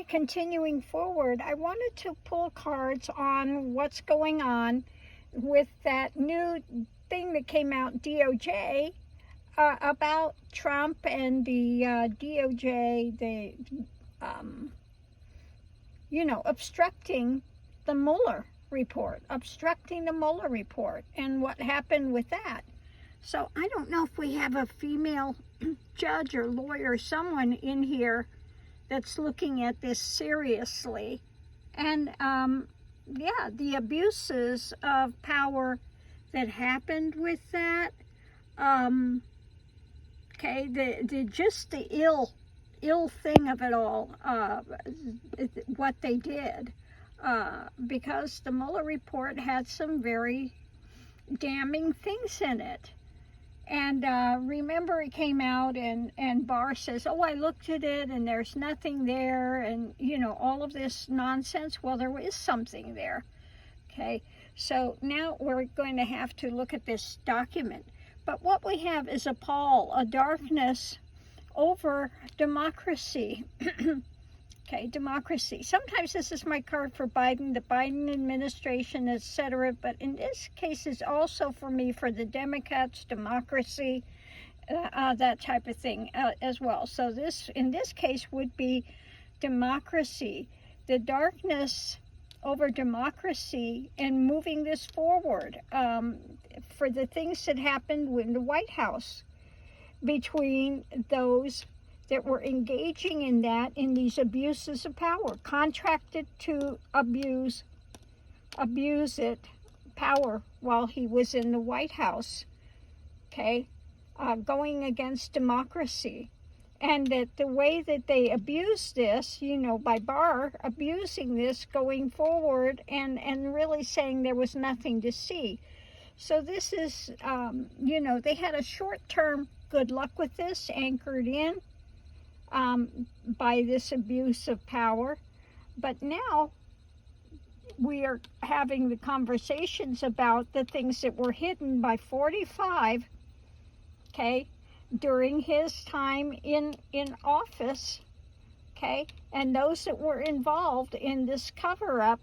continuing forward, I wanted to pull cards on what's going on with that new thing that came out, DOJ, about Trump and the DOJ, obstructing the Mueller report, and what happened with that. So I don't know if we have a female judge or lawyer, someone in here that's looking at this seriously. And the abuses of power that happened with that. The ill thing of it all, what they did, because the Mueller report had some very damning things in it. And remember, it came out and Barr says, oh, I looked at it and there's nothing there, and all of this nonsense. Well, there is something there. Okay, so now we're going to have to look at this document. But what we have is a pall, a darkness over democracy. Okay, democracy. Sometimes this is my card for Biden, the Biden administration, etc. But in this case, it's also for me, for the Democrats, democracy, that type of thing as well. So this, in this case, would be democracy, the darkness over democracy, and moving this forward for the things that happened in the White House between those that were engaging in these abuses of power, contracted to abuse power while he was in the White House, okay, going against democracy. And that the way that they abused this, by Barr abusing this going forward and really saying there was nothing to see. So this is, they had a short-term good luck with this, anchored in by this abuse of power. But now we are having the conversations about the things that were hidden by 45, okay, during his time in office, okay, and those that were involved in this cover-up,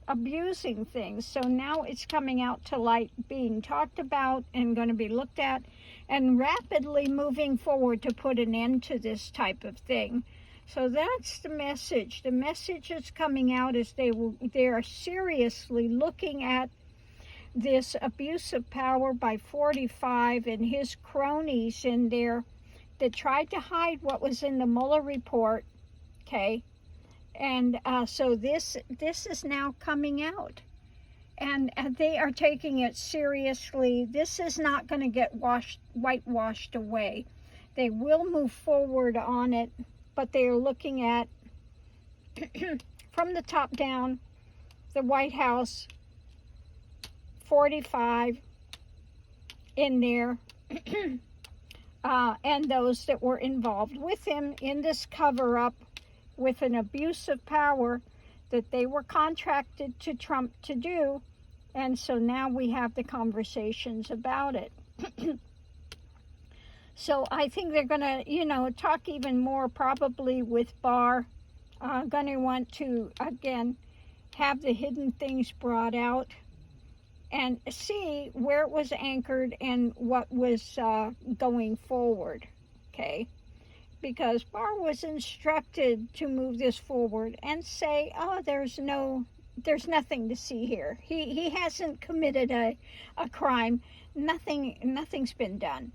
abusing things. So now it's coming out to light, being talked about and going to be looked at, and rapidly moving forward to put an end to this type of thing. So that's the message. The message that's coming out is they are seriously looking at this abuse of power by 45 and his cronies in there that tried to hide what was in the Mueller report, okay? And so this is now coming out. And they are taking it seriously. This is not going to get whitewashed away. They will move forward on it, but they are looking at, from the top down, the White House, 45 in there, and those that were involved with him in this cover-up with an abuse of power that they were contracted to Trump to do. And so now we have the conversations about it. So I think they're going to, talk even more probably with Barr. Going to want to, again, have the hidden things brought out and see where it was anchored and what was going forward, okay? Because Barr was instructed to move this forward and say, oh, there's nothing to see here. He hasn't committed a crime. Nothing's been done.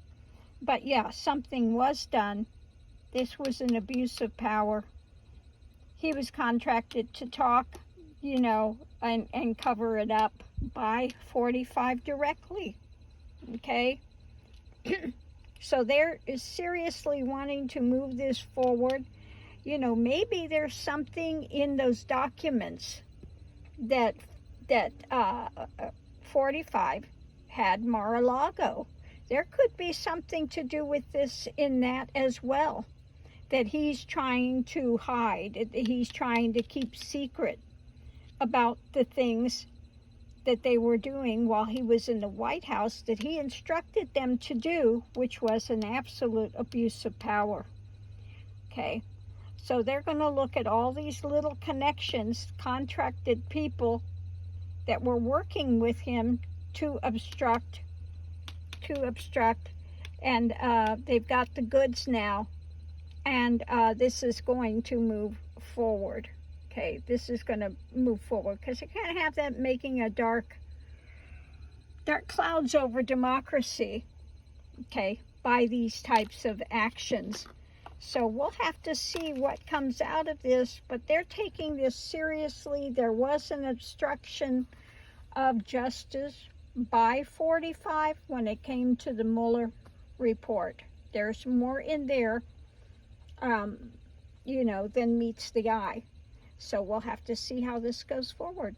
But yeah, something was done. This was an abuse of power. He was contracted to talk, and cover it up by 45 directly, okay? So they're seriously wanting to move this forward. Maybe there's something in those documents that 45 had Mar-a-Lago. There could be something to do with this in that as well, that he's trying to hide, he's trying to keep secret about the things that they were doing while he was in the White House that he instructed them to do, which was an absolute abuse of power. Okay, So they're going to look at all these little connections, contracted people that were working with him to obstruct, and they've got the goods now, and this is going to move forward. Okay, this is going to move forward, because you can't have that making a dark clouds over democracy, okay, by these types of actions. So we'll have to see what comes out of this, but they're taking this seriously. There was an obstruction of justice by 45 when it came to the Mueller report. There's more in there, you know, than meets the eye. So we'll have to see how this goes forward.